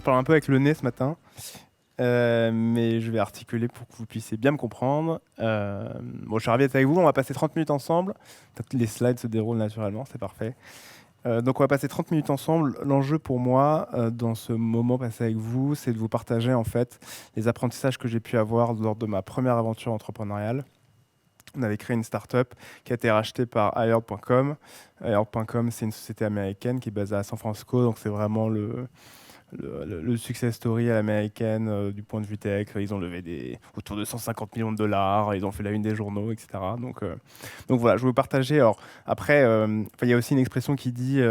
parle un peu avec le nez ce matin, mais je vais articuler pour que vous puissiez bien me comprendre. Bon, je suis ravi d'être avec vous. On va passer 30 minutes ensemble. Peut-être que les slides se déroulent naturellement, c'est parfait. Donc, on va passer 30 minutes ensemble. L'enjeu pour moi, dans ce moment passé avec vous, c'est de vous partager en fait les apprentissages que j'ai pu avoir lors de ma première aventure entrepreneuriale. On avait créé une startup qui a été rachetée par Hired.com. Hired.com, c'est une société américaine qui est basée à San Francisco, donc c'est vraiment le success story à l'américaine du point de vue tech. Ils ont levé autour de 150 millions de dollars, ils ont fait la une des journaux, etc. Donc voilà, je vais vous partager. Alors, après, il y a aussi une expression qui dit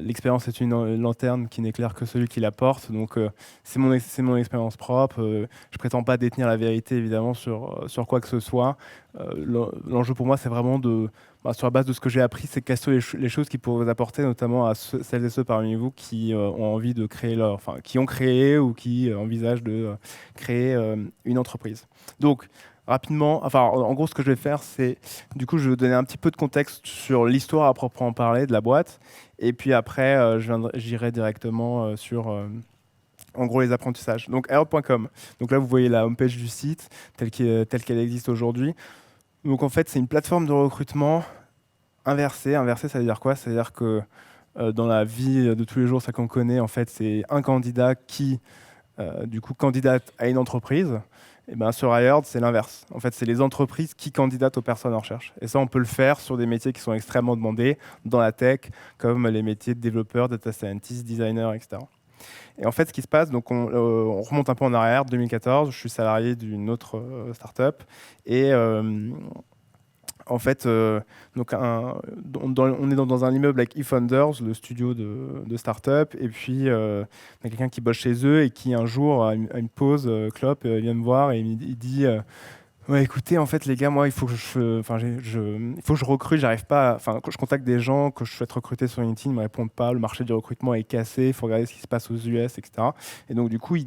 l'expérience est une lanterne qui n'éclaire que celui qui la porte. Donc, c'est mon expérience propre. Je prétends pas détenir la vérité, évidemment, sur quoi que ce soit. L'enjeu pour moi, c'est vraiment sur la base de ce que j'ai appris, c'est quelles sont les choses qui pourraient vous apporter, notamment à celles et ceux parmi vous qui ont envie de créer qui ont créé ou qui envisagent de créer une entreprise. Donc, rapidement, en gros, ce que je vais faire, c'est, du coup, je vais vous donner un petit peu de contexte sur l'histoire à proprement parler de la boîte, et puis après, j'irai directement sur en gros les apprentissages. Donc, Air.com. Donc là, vous voyez la homepage du site telle qu'elle existe aujourd'hui. Donc en fait, c'est une plateforme de recrutement inversée. Inversée, ça veut dire quoi? Ça veut dire que dans la vie de tous les jours, ça qu'on connaît, en fait, c'est un candidat qui, du coup, candidate à une entreprise. Et ben, sur Hired, c'est l'inverse. En fait, c'est les entreprises qui candidatent aux personnes en recherche. Et ça, on peut le faire sur des métiers qui sont extrêmement demandés dans la tech, comme les métiers de développeur, data scientist, designer, etc. Et en fait, ce qui se passe, donc on remonte un peu en arrière, 2014, je suis salarié d'une autre startup. Et en fait, on est dans un immeuble avec eFounders, le studio de start-up, et puis il y a quelqu'un qui bosse chez eux et qui un jour, à une pause, clope, il vient me voir et il dit ouais, écoutez, en fait, les gars, moi, il faut que il faut que je recrute, j'arrive pas, que je contacte des gens que je souhaite recruter sur LinkedIn, ils me répondent pas, le marché du recrutement est cassé, il faut regarder ce qui se passe aux US, etc. Et donc, du coup, il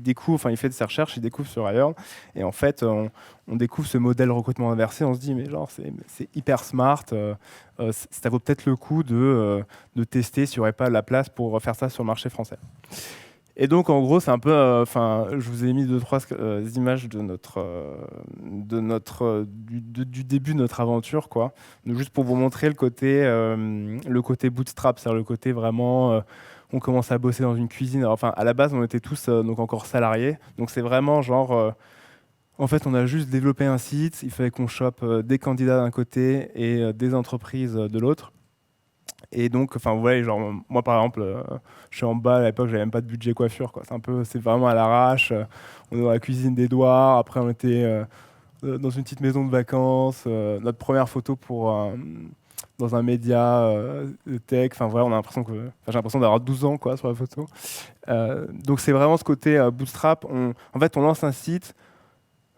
fait de ses recherches, il découvre sur Hired, et en fait, on découvre ce modèle recrutement inversé, on se dit, mais genre, c'est hyper smart, ça vaut peut-être le coup de tester s'il n'y aurait pas la place pour faire ça sur le marché français. Et donc, en gros, c'est un peu, je vous ai mis deux, trois images du début de notre aventure, quoi. Donc, juste pour vous montrer le côté bootstrap, c'est-à-dire le côté vraiment, on commence à bosser dans une cuisine. Alors, enfin, à la base, on était tous donc encore salariés. Donc, c'est vraiment genre, en fait, on a juste développé un site. Il fallait qu'on chope des candidats d'un côté et des entreprises de l'autre. Et donc, enfin, vous voyez, genre, moi, par exemple, je suis en bas, à l'époque, j'avais même pas de budget coiffure, quoi. C'est vraiment à l'arrache. On est dans la cuisine d'Edouard. Après, on était dans une petite maison de vacances. Notre première photo dans un média de tech. Enfin, voilà, j'ai l'impression d'avoir 12 ans, quoi, sur la photo. Donc, c'est vraiment ce côté bootstrap. En fait, on lance un site.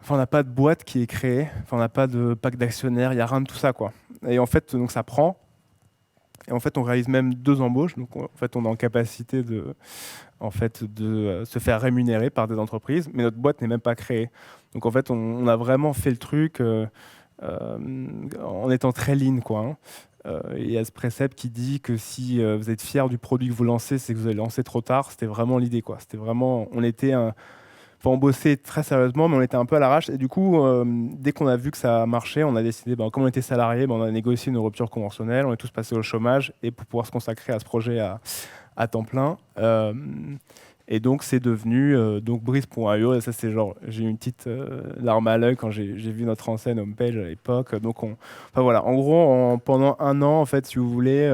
Enfin, on n'a pas de boîte qui est créée. Enfin, on n'a pas de pack d'actionnaires. Il n'y a rien de tout ça, quoi. Et en fait, donc, ça prend. Et en fait, on réalise même 2 embauches. Donc, en fait, on est en capacité de se faire rémunérer par des entreprises, mais notre boîte n'est même pas créée. Donc, en fait, on a vraiment fait le truc en étant très lean, quoi. Hein. Il y a ce précepte qui dit que si vous êtes fier du produit que vous lancez, c'est que vous avez lancé trop tard. C'était vraiment l'idée, quoi. C'était vraiment, on bossait très sérieusement, mais on était un peu à l'arrache. Et du coup, dès qu'on a vu que ça marchait, on a décidé, comme on était salarié, on a négocié une rupture conventionnelle, on est tous passés au chômage et pour pouvoir se consacrer à ce projet à temps plein. Et donc, c'est devenu donc Breeze.io. Et ça, c'est genre, j'ai eu une petite larme à l'œil quand j'ai vu notre enseigne homepage à l'époque. Donc, enfin voilà, en gros, pendant un an, en fait, si vous voulez,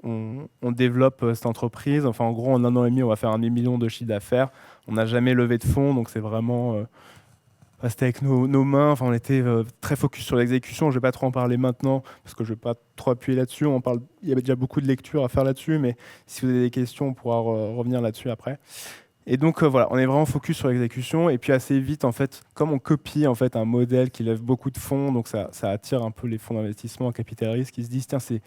on développe cette entreprise. Enfin, en gros, en un an et demi, on va faire 1 million de chiffre d'affaires. On n'a jamais levé de fonds, donc c'est vraiment... c'était avec nos mains. Enfin, on était très focus sur l'exécution. Je ne vais pas trop en parler maintenant, parce que je ne vais pas trop appuyer là-dessus. Il y avait déjà beaucoup de lectures à faire là-dessus, mais si vous avez des questions, on pourra revenir là-dessus après. Et donc voilà, on est vraiment focus sur l'exécution. Et puis assez vite, en fait, comme on copie en fait un modèle qui lève beaucoup de fonds, donc ça attire un peu les fonds d'investissement, capital risque, qui se disent tiens, ces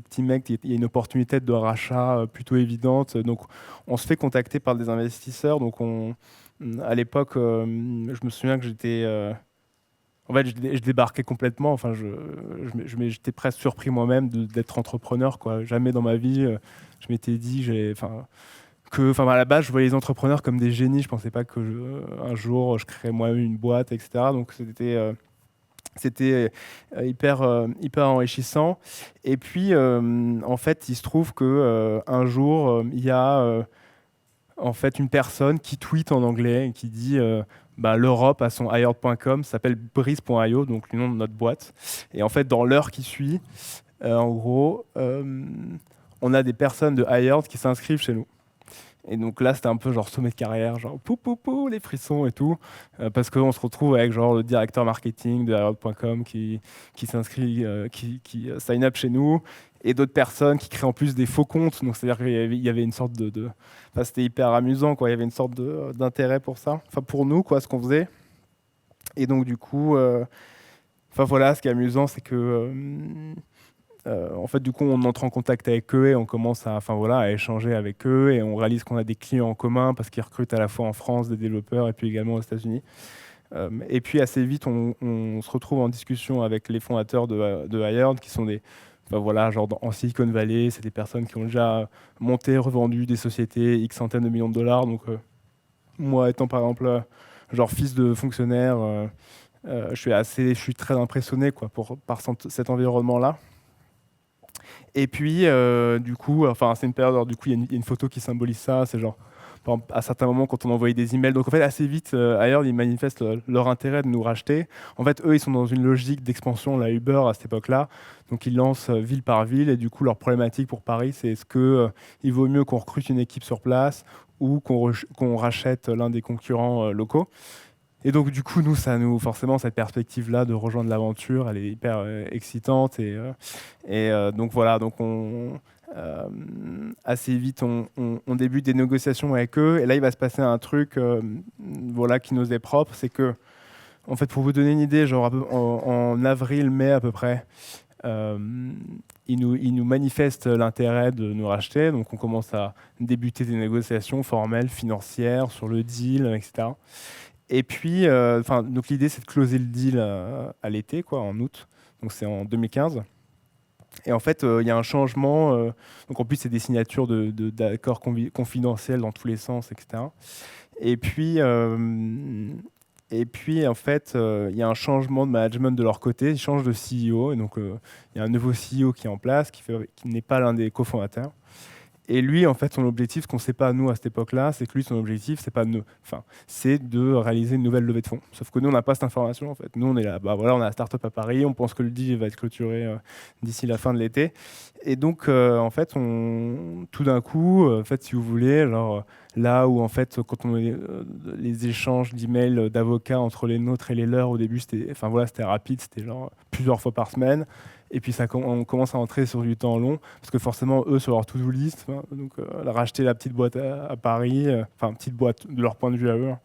petits mecs, il y a une opportunité de rachat plutôt évidente. Donc on se fait contacter par des investisseurs. Donc à l'époque, je me souviens que en fait, je débarquais complètement. Enfin, j'étais presque surpris moi-même d'être entrepreneur, quoi. Jamais dans ma vie, je m'étais dit, enfin, à la base, je voyais les entrepreneurs comme des génies. Je pensais pas que un jour, je créerais moi une boîte, etc. Donc, c'était hyper enrichissant. Et puis, en fait, il se trouve que un jour, il y a en fait une personne qui tweet en anglais et qui dit bah, l'Europe a son hired.com, s'appelle Breeze.io, donc le nom de notre boîte. Et en fait, dans l'heure qui suit, en gros, on a des personnes de Hired qui s'inscrivent chez nous. Et donc là, c'était un peu genre sommet de carrière, genre pou pou pou, les frissons et tout, parce qu'on se retrouve avec genre le directeur marketing de Hired.com qui s'inscrit, qui sign up chez nous, et d'autres personnes qui créent en plus des faux comptes. Donc c'est-à-dire qu'il y avait une sorte enfin, c'était hyper amusant, quoi. Il y avait une sorte d'intérêt pour ça, enfin pour nous, quoi, ce qu'on faisait. Et donc du coup, enfin voilà, ce qui est amusant, c'est que en fait, du coup, on entre en contact avec eux et on commence enfin, voilà, à échanger avec eux et on réalise qu'on a des clients en commun parce qu'ils recrutent à la fois en France des développeurs et puis également aux États-Unis. Et puis assez vite, on se retrouve en discussion avec les fondateurs de Hired qui sont enfin, voilà, genre en Silicon Valley, c'est des personnes qui ont déjà monté, revendu des sociétés X centaines de millions de dollars. Donc moi, étant par exemple genre fils de fonctionnaire, je suis très impressionné quoi, par cet environnement-là. Et puis, du coup, enfin, c'est une période, alors, du coup, il y a une photo qui symbolise ça. C'est genre, par exemple, à certains moments, quand on envoyait des emails. Donc, en fait, assez vite, ailleurs, ils manifestent leur intérêt de nous racheter. En fait, eux, ils sont dans une logique d'expansion, la Uber, à cette époque-là. Donc, ils lancent ville par ville. Et du coup, leur problématique pour Paris, c'est est-ce qu'il vaut mieux qu'on recrute une équipe sur place ou qu'on rachète l'un des concurrents locaux. Et donc, du coup, forcément, cette perspective-là de rejoindre l'aventure, elle est hyper excitante. Donc, voilà, donc assez vite, on débute des négociations avec eux. Et là, il va se passer un truc voilà, qui nous est propre. C'est que, en fait, pour vous donner une idée, genre en avril, mai à peu près, ils nous manifestent l'intérêt de nous racheter. Donc, on commence à débuter des négociations formelles, financières, sur le deal, etc. Et puis, donc l'idée, c'est de closer le deal à l'été, quoi, en août. Donc, c'est en 2015. Et en fait, il y a un changement. Donc, en plus, c'est des signatures d'accords confidentiels dans tous les sens, etc. Et puis, en fait, il y a un changement de management de leur côté. Ils changent de CEO. Et donc, il y a un nouveau CEO qui est en place, qui n'est pas l'un des cofondateurs. Et lui, en fait, son objectif, ce qu'on ne sait pas nous à cette époque-là, c'est que lui, son objectif, c'est de réaliser une nouvelle levée de fonds. Sauf que nous, on n'a pas cette information, en fait. Nous, on est là, bah voilà, on a la start-up à Paris, on pense que le deal va être clôturé d'ici la fin de l'été. Et donc, en fait, tout d'un coup, en fait, si vous voulez, alors là où en fait, quand on les échanges d'emails d'avocats entre les nôtres et les leurs, au début, c'était rapide, c'était genre plusieurs fois par semaine. Et puis on commence à entrer sur du temps long, parce que forcément, eux, sur leur to-do list, hein, donc racheter la petite boîte à Paris, enfin, petite boîte de leur point de vue à eux, hein,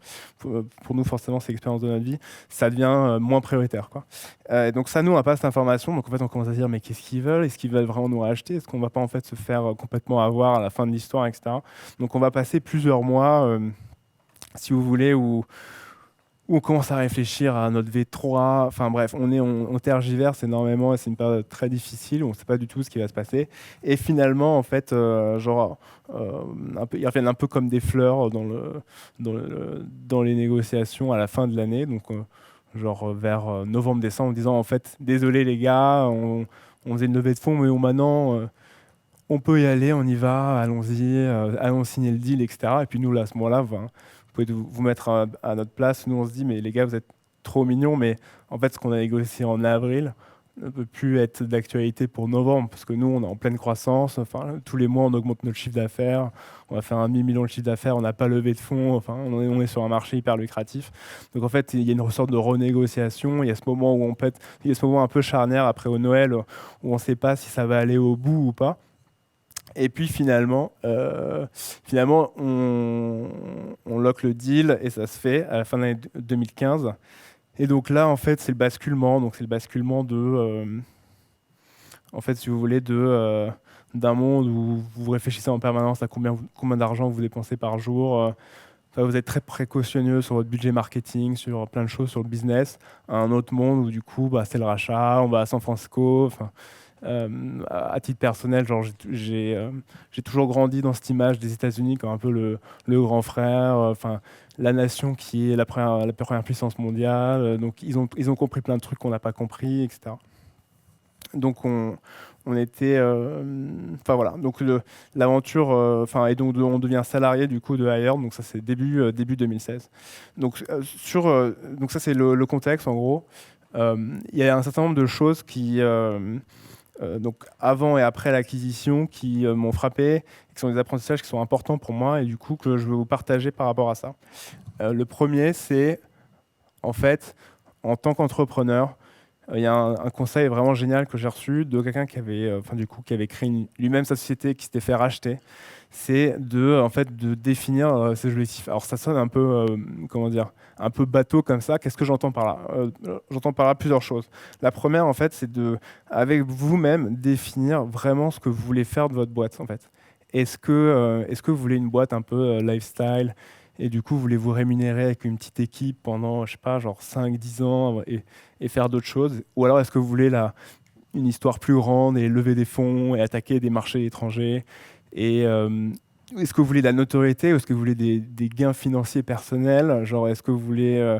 pour nous, forcément, c'est l'expérience de notre vie, ça devient moins prioritaire, quoi. Donc ça, nous, on n'a pas cette information, donc en fait, on commence à se dire, mais qu'est-ce qu'ils veulent? Est-ce qu'ils veulent vraiment nous racheter? Est-ce qu'on ne va pas en fait se faire complètement avoir à la fin de l'histoire, etc. Donc on va passer plusieurs mois, si vous voulez, où on commence à réfléchir à notre V3. Enfin bref, on tergiverse énormément et c'est une période très difficile où on ne sait pas du tout ce qui va se passer. Et finalement, en fait, ils reviennent un peu comme des fleurs dans les négociations à la fin de l'année. Donc, genre vers novembre-décembre, en disant en fait, désolé les gars, on faisait une levée de fonds, mais maintenant, on peut y aller, on y va, allons-y, allons signer le deal, etc. Et puis nous, là, à ce moment-là, vous pouvez vous mettre à notre place. Nous, on se dit, mais les gars, vous êtes trop mignons, mais en fait, ce qu'on a négocié en avril ne peut plus être d'actualité pour novembre, parce que nous, on est en pleine croissance. Enfin, tous les mois, on augmente notre chiffre d'affaires. On va faire 1 demi-million de chiffre d'affaires. On n'a pas levé de fonds. Enfin, on est sur un marché hyper lucratif. Donc, en fait, il y a une sorte de renégociation. Il y a ce moment il y a ce moment un peu charnière après au Noël, où on ne sait pas si ça va aller au bout ou pas. Et puis finalement, on lock le deal et ça se fait à la fin de l'année 2015. Et donc là, en fait, c'est le basculement. Donc c'est le basculement en fait, si vous voulez, d'un monde où vous réfléchissez en permanence à combien d'argent vous dépensez par jour. Enfin, vous êtes très précautionneux sur votre budget marketing, sur plein de choses, sur le business. À un autre monde où du coup, bah, c'est le rachat, on va à San Francisco. Enfin, À titre personnel, genre j'ai toujours grandi dans cette image des États-Unis comme un peu le grand frère, enfin la nation qui est la première puissance mondiale. Donc ils ont compris plein de trucs qu'on n'a pas compris, etc. Donc on était, enfin voilà. Donc l'aventure, enfin et donc on devient salarié du coup de Hired. Donc ça c'est début 2016. Donc donc ça c'est le contexte en gros. Il y a un certain nombre de choses qui donc avant et après l'acquisition qui m'ont frappé, qui sont des apprentissages qui sont importants pour moi et du coup que je veux vous partager par rapport à ça. Le premier, c'est en fait, en tant qu'entrepreneur, il y a un conseil vraiment génial que j'ai reçu de quelqu'un qui avait, qui avait créé lui-même sa société, qui s'était fait racheter. C'est en fait, de définir ses objectifs. Alors ça sonne un peu, comment dire, un peu bateau comme ça. Qu'est-ce que j'entends par là? J'entends par là plusieurs choses. La première, en fait, c'est avec vous-même, définir vraiment ce que vous voulez faire de votre boîte, en fait. Est-ce que vous voulez une boîte un peu lifestyle et du coup, voulez-vous rémunérer avec une petite équipe pendant, je sais pas, genre 5-10 ans et faire d'autres choses? Ou alors est-ce que vous voulez une histoire plus grande et lever des fonds et attaquer des marchés étrangers? Et est-ce que vous voulez de la notoriété ou est-ce que vous voulez des gains financiers personnels? Genre, est-ce que vous voulez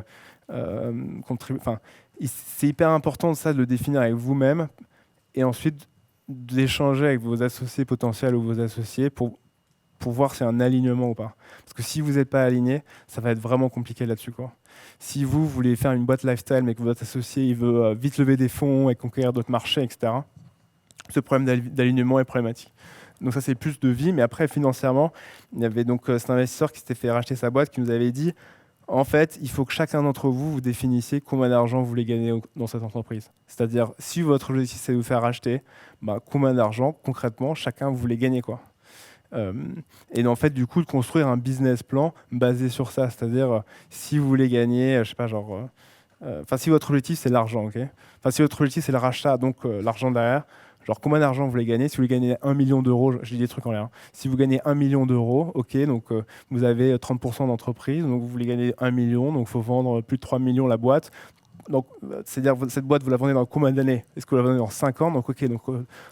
contribuer? Enfin, c'est hyper important ça de le définir avec vous-même et ensuite d'échanger avec vos associés potentiels ou vos associés pour voir s'il y a un alignement ou pas. Parce que si vous n'êtes pas aligné, ça va être vraiment compliqué là-dessus, quoi. Si vous voulez faire une boîte lifestyle, mais que votre associé il veut vite lever des fonds et conquérir d'autres marchés, etc., ce problème d'alignement est problématique. Donc ça, c'est plus de vie. Mais après, financièrement, il y avait donc cet investisseur qui s'était fait racheter sa boîte, qui nous avait dit, en fait, il faut que chacun d'entre vous, vous définissiez combien d'argent vous voulez gagner dans cette entreprise. C'est-à-dire, si votre objectif, c'est de vous faire racheter, bah, combien d'argent, concrètement, chacun vous voulez gagner, quoi. Et en fait, du coup, de construire un business plan basé sur ça. C'est-à-dire, si vous voulez gagner, je sais pas, genre... si votre objectif, c'est l'argent, ok. Enfin, si votre objectif, c'est le rachat, donc l'argent derrière, genre combien d'argent vous voulez gagner? Si vous voulez gagner 1 million d'euros, je dis des trucs en l'air. Si vous gagnez 1 million d'euros, ok, donc vous avez 30% d'entreprise, donc vous voulez gagner 1 million, donc il faut vendre plus de 3 millions la boîte. Donc, c'est-à-dire cette boîte, vous la vendez dans combien d'années? Est-ce que vous la vendez dans 5 ans? Donc, ok, donc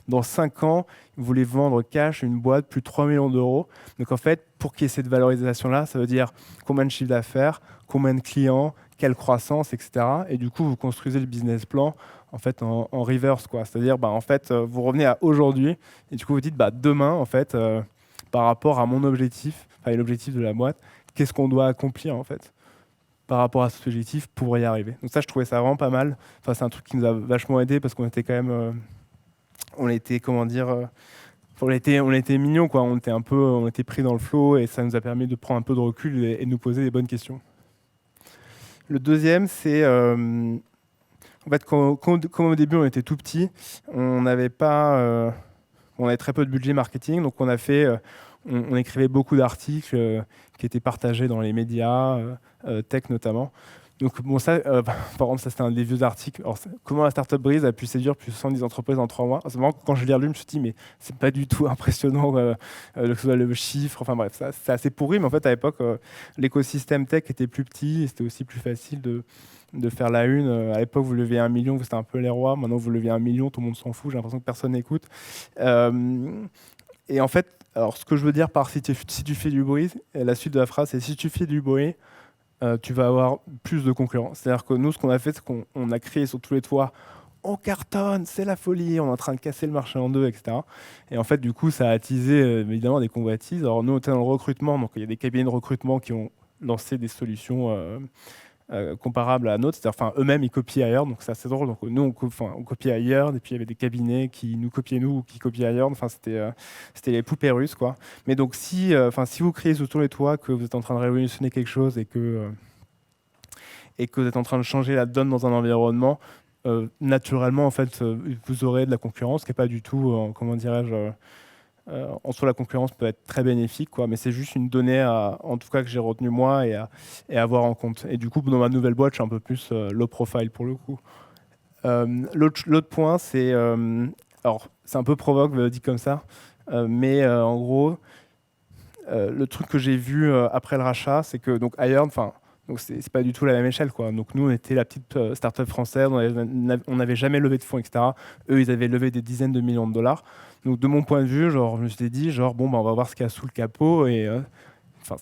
dans 5 ans, vous voulez vendre cash une boîte plus de 3 millions d'euros. Donc, en fait, pour qu'il y ait cette valorisation-là, ça veut dire combien de chiffre d'affaires, combien de clients, quelle croissance, etc. Et du coup, vous construisez le business plan en fait en reverse, quoi. C'est-à-dire, en fait, vous revenez à aujourd'hui et du coup, vous dites, demain, en fait, par rapport à mon objectif, et l'objectif de la boîte, qu'est-ce qu'on doit accomplir, en fait, par rapport à cet objectif pour y arriver. Donc ça, je trouvais ça vraiment pas mal. Enfin, c'est un truc qui nous a vachement aidé parce qu'on était quand même, on était, comment dire, on était mignons, quoi. On était pris dans le flow et ça nous a permis de prendre un peu de recul et de nous poser les bonnes questions. Le deuxième, c'est, en fait, comme au début on était tout petit, on n'avait pas, on avait très peu de budget marketing, donc on a fait, on écrivait beaucoup d'articles qui étaient partagés dans les médias, tech notamment. Donc bon, ça, par exemple, ça c'était un des vieux articles. Alors, comment la startup Breeze a pu séduire plus de 70 entreprises en 3 mois? C'est vraiment quand je l'ai relu, je me suis dit, mais c'est pas du tout impressionnant, que ce soit le chiffre. Enfin bref, c'est assez pourri, mais en fait à l'époque, l'écosystème tech était plus petit, et c'était aussi plus facile de faire la une. À l'époque, vous levez 1 million, vous étiez un peu les rois. Maintenant, vous levez 1 million, tout le monde s'en fout. J'ai l'impression que personne n'écoute. Et en fait, alors ce que je veux dire par si tu fais du bruit, la suite de la phrase, c'est si tu fais du bruit, tu vas avoir plus de concurrents. C'est-à-dire que nous, ce qu'on a fait, c'est qu'on a créé sur tous les toits, on cartonne, c'est la folie, on est en train de casser le marché en deux, etc. Et en fait, du coup, ça a attisé évidemment des convoitises. Alors nous, on était dans le recrutement, donc il y a des cabinets de recrutement qui ont lancé des solutions comparables à la nôtre. C'est-à-dire, eux-mêmes, ils copiaient ailleurs, donc c'est assez drôle. Donc nous, on copiait ailleurs, et puis il y avait des cabinets qui nous copiaient nous ou qui copiaient ailleurs. Enfin, c'était les poupées russes, quoi. Mais donc, si vous criez sur tous les toits que vous êtes en train de révolutionner quelque chose et que vous êtes en train de changer la donne dans un environnement, naturellement, en fait, vous aurez de la concurrence qui n'est pas du tout, comment dirais-je, en soi, la concurrence peut être très bénéfique, quoi, mais c'est juste une donnée, en tout cas, que j'ai retenue moi et à avoir en compte. Et du coup, dans ma nouvelle boîte, je suis un peu plus low profile pour le coup. L'autre point, c'est, alors, c'est un peu provoque dit comme ça, mais en gros, le truc que j'ai vu après le rachat, c'est que donc Hired, Donc c'est pas du tout la même échelle, quoi. Donc nous, on était la petite start-up française, on n'avait jamais levé de fonds, etc. Eux, ils avaient levé des dizaines de millions de dollars. Donc de mon point de vue, genre, je me suis dit, genre, bon, bah, on va voir ce qu'il y a sous le capot et enfin,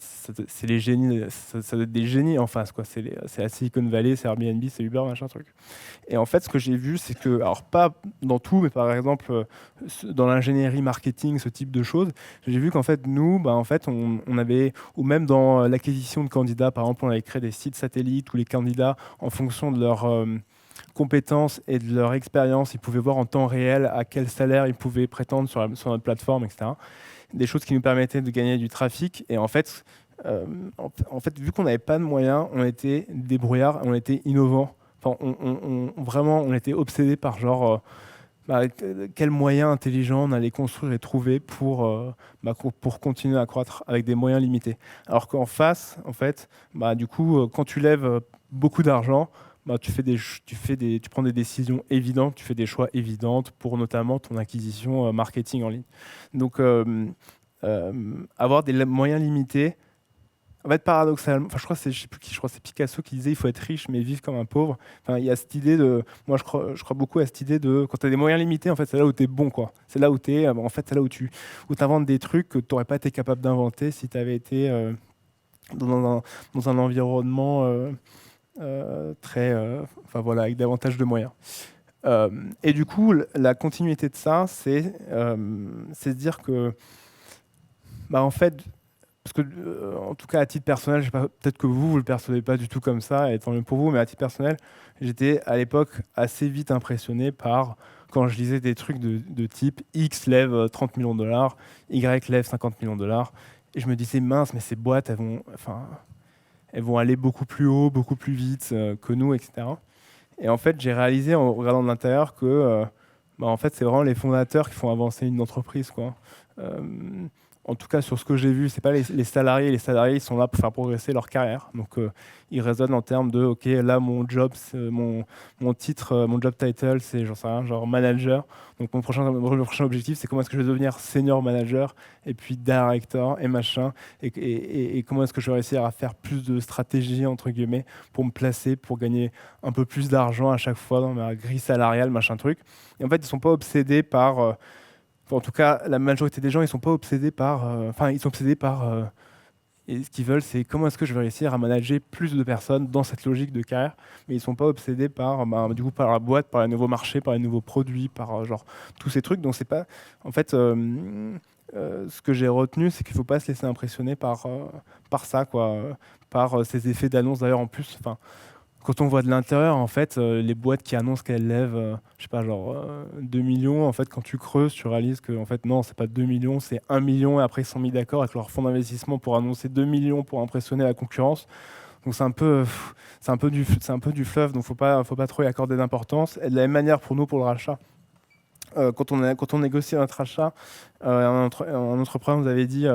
c'est les génies, ça doit être des génies en face, quoi. C'est la Silicon Valley, c'est Airbnb, c'est Uber, machin truc. Et en fait, ce que j'ai vu, c'est que, alors pas dans tout, mais par exemple dans l'ingénierie marketing, ce type de choses, j'ai vu qu'en fait, nous, bah, en fait, on avait, ou même dans l'acquisition de candidats, par exemple, on avait créé des sites satellites où les candidats, en fonction de leurs compétences et de leur expérience, ils pouvaient voir en temps réel à quel salaire ils pouvaient prétendre sur notre plateforme, etc. Des choses qui nous permettaient de gagner du trafic. Et en fait, vu qu'on n'avait pas de moyens, on était débrouillards, on était innovants. Enfin, vraiment, on était obsédés par genre, quels moyens intelligents on allait construire et trouver pour continuer à croître avec des moyens limités. Alors qu'en face, en fait, du coup, quand tu lèves beaucoup d'argent, tu prends des décisions évidentes, tu fais des choix évidents pour notamment ton acquisition marketing en ligne. Donc, avoir des moyens limités, en fait, paradoxalement, enfin, je crois que je sais plus qui, je crois que c'est Picasso qui disait il faut être riche mais vivre comme un pauvre. Enfin, il y a cette idée de, moi je crois beaucoup à cette idée de quand tu as des moyens limités, en fait, c'est là où tu es bon, quoi. C'est là où tu es, en fait, c'est là où tu inventes des trucs que tu n'aurais pas été capable d'inventer si tu avais été dans un environnement très, enfin voilà, avec davantage de moyens. Et du coup, la continuité de ça, c'est de dire que, en fait, parce que, en tout cas, à titre personnel, je sais pas, peut-être que vous ne le percevez pas du tout comme ça, et tant mieux pour vous, mais à titre personnel, j'étais à l'époque assez vite impressionné par quand je lisais des trucs de type X lève 30 millions de dollars, Y lève 50 millions de dollars, et je me disais, mince, mais ces boîtes, elles vont aller beaucoup plus haut, beaucoup plus vite que nous, etc. Et en fait, j'ai réalisé en regardant de l'intérieur que en fait, c'est vraiment les fondateurs qui font avancer une entreprise, quoi. Euh, En tout cas, sur ce que j'ai vu, c'est pas les salariés. Les salariés, ils sont là pour faire progresser leur carrière. Donc, ils raisonnent en termes de, OK, là, mon titre, mon job title, c'est, j'en sais rien, genre manager. Donc, mon prochain objectif, c'est comment est-ce que je vais devenir senior manager et puis director et machin. Et comment est-ce que je vais réussir à faire plus de stratégie, entre guillemets, pour me placer, pour gagner un peu plus d'argent à chaque fois dans ma grille salariale, machin truc. Et en fait, ils sont pas obsédés par en tout cas, la majorité des gens, ils sont pas obsédés par. Enfin, ils sont obsédés par. Et ce qu'ils veulent, c'est comment est-ce que je vais réussir à manager plus de personnes dans cette logique de carrière. Mais ils sont pas obsédés par, du coup, par la boîte, par les nouveaux marchés, par les nouveaux produits, par genre tous ces trucs. Donc c'est pas. En fait, ce que j'ai retenu, c'est qu'il faut pas se laisser impressionner par ça, quoi, par ces effets d'annonce. D'ailleurs, en plus, enfin, quand on voit de l'intérieur, en fait, les boîtes qui annoncent qu'elles lèvent, je sais pas, genre 2 millions, en fait, quand tu creuses, tu réalises que, en fait, non, c'est pas 2 millions, c'est 1 million, et après, ils sont mis d'accord avec leur fonds d'investissement pour annoncer 2 millions pour impressionner la concurrence. Donc, c'est un peu du fluff, donc faut pas trop y accorder d'importance. Et de la même manière pour nous, pour le rachat. Quand on négocie notre rachat, un entrepreneur nous avait dit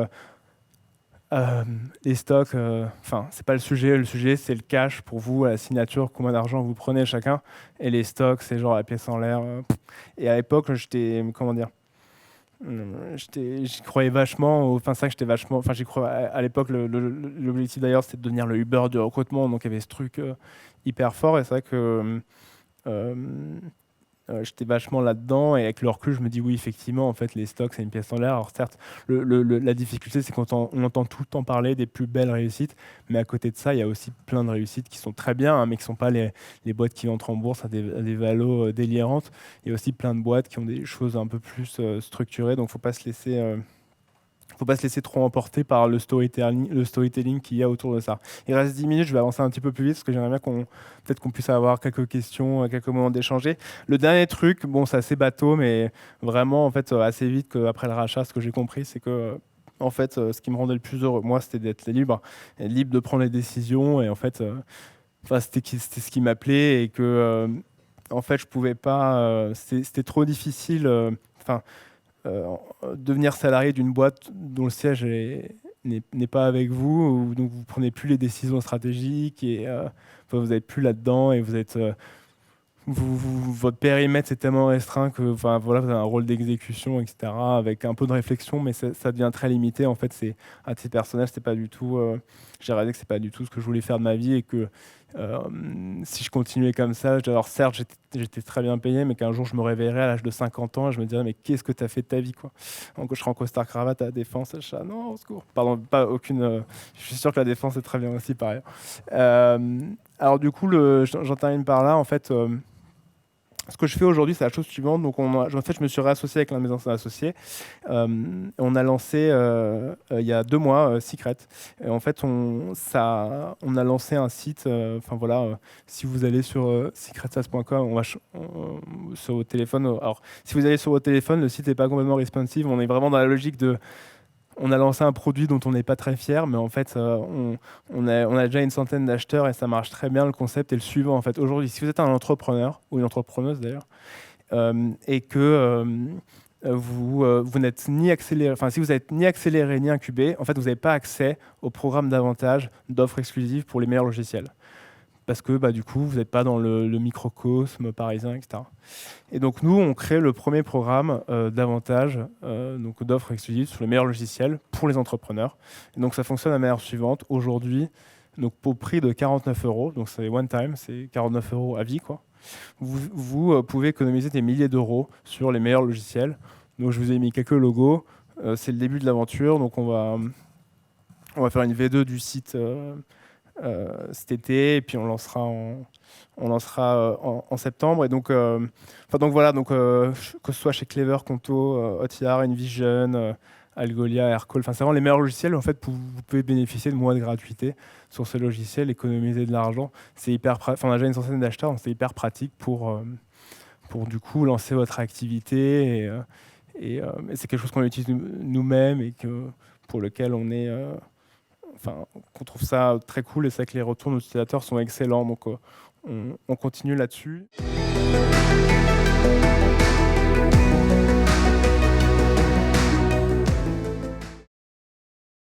les stocks, enfin, c'est pas le sujet. Le sujet, c'est le cash pour vous, à la signature, combien d'argent vous prenez chacun. Et les stocks, c'est genre la pièce en l'air. Et à l'époque, comment dire, j'y croyais vachement. Enfin, ça, que j'étais vachement. Enfin, j'y crois. À l'époque, l'objectif d'ailleurs, c'était de devenir le Uber du recrutement. Donc, il y avait ce truc hyper fort. Et c'est vrai que euh, j'étais vachement là-dedans et avec le recul, je me dis oui, effectivement, en fait, les stocks, c'est une pièce en l'air. Alors certes, la difficulté, c'est qu'on entend tout le temps parler des plus belles réussites, mais à côté de ça, il y a aussi plein de réussites qui sont très bien, hein, mais qui ne sont pas les boîtes qui entrent en bourse à des valos délirantes. Il y a aussi plein de boîtes qui ont des choses un peu plus structurées, donc il ne faut pas se laisser trop emporter par le storytelling qu'il y a autour de ça. Il reste 10 minutes, je vais avancer un petit peu plus vite parce que j'aimerais bien peut-être qu'on puisse avoir quelques questions, quelques moments d'échanger. Le dernier truc, bon, c'est assez bateau, mais vraiment, en fait, assez vite après le rachat, ce que j'ai compris, c'est que en fait, ce qui me rendait le plus heureux, moi, c'était d'être libre, libre de prendre les décisions, et en fait, c'était ce qui m'appelait, et que, en fait, je pouvais pas, c'était trop difficile, enfin, euh, devenir salarié d'une boîte dont le siège n'est pas avec vous, ou donc vous prenez plus les décisions stratégiques et enfin, vous n'êtes plus là-dedans et votre périmètre c'est tellement restreint que enfin, voilà, vous avez un rôle d'exécution, etc., avec un peu de réflexion, mais ça devient très limité. En fait, c'est à titre personnel, c'était pas du tout. J'ai réalisé que c'est pas du tout ce que je voulais faire de ma vie et que euh, si je continuais comme ça, alors certes, j'étais très bien payé, mais qu'un jour je me réveillerais à l'âge de 50 ans et je me dirais, mais qu'est-ce que tu as fait de ta vie, quoi? Donc, je serais en costard cravate à la défense, et je serais, non, au secours. Pardon, pas aucune. Je suis sûr que la défense est très bien aussi, par ailleurs. Euh, alors, du coup, j'en termine par là. En fait, ce que je fais aujourd'hui, c'est la chose suivante. Donc, en fait, je me suis réassocié avec l'un de mes anciens associés. On a lancé il y a 2 mois Secret. Et en fait, on a lancé un site. Enfin voilà, si vous allez sur secretsas.com, sur votre téléphone. Alors, si vous allez sur votre téléphone, le site n'est pas complètement responsive. On est vraiment dans la logique de on a lancé un produit dont on n'est pas très fier, mais en fait, on a déjà une centaine d'acheteurs et ça marche très bien. Le concept est le suivant. En fait, aujourd'hui, si vous êtes un entrepreneur ou une entrepreneuse d'ailleurs, et que vous n'êtes ni accéléré, enfin, si vous n'êtes ni accéléré ni incubé, en fait, vous n'avez pas accès au programme d'avantage d'offres exclusives pour les meilleurs logiciels. Parce que bah, du coup, vous n'êtes pas dans le microcosme parisien, etc. Et donc, nous, on crée le premier programme d'avantages, donc d'offres exclusives sur les meilleurs logiciels pour les entrepreneurs. Et donc, ça fonctionne de la manière suivante. Aujourd'hui, donc, au prix de 49 euros, donc c'est one time, c'est 49 euros à vie, quoi. Vous pouvez économiser des milliers d'euros sur les meilleurs logiciels. Donc, je vous ai mis quelques logos. C'est le début de l'aventure. Donc, on va faire une V2 du site cet été, et puis on lancera en septembre. Et donc, donc voilà, donc, que ce soit chez Clever, Conto, Hotjar, InVision, Algolia, Aircall, c'est vraiment les meilleurs logiciels. En fait, vous pouvez bénéficier de mois de gratuité sur ces logiciels, économiser de l'argent. C'est hyper on a déjà une centaine d'acheteurs, donc c'est hyper pratique pour du coup lancer votre activité. Et c'est quelque chose qu'on utilise nous-mêmes et pour lequel qu'on trouve ça très cool, et c'est vrai que les retours de nos utilisateurs sont excellents, donc on continue là-dessus.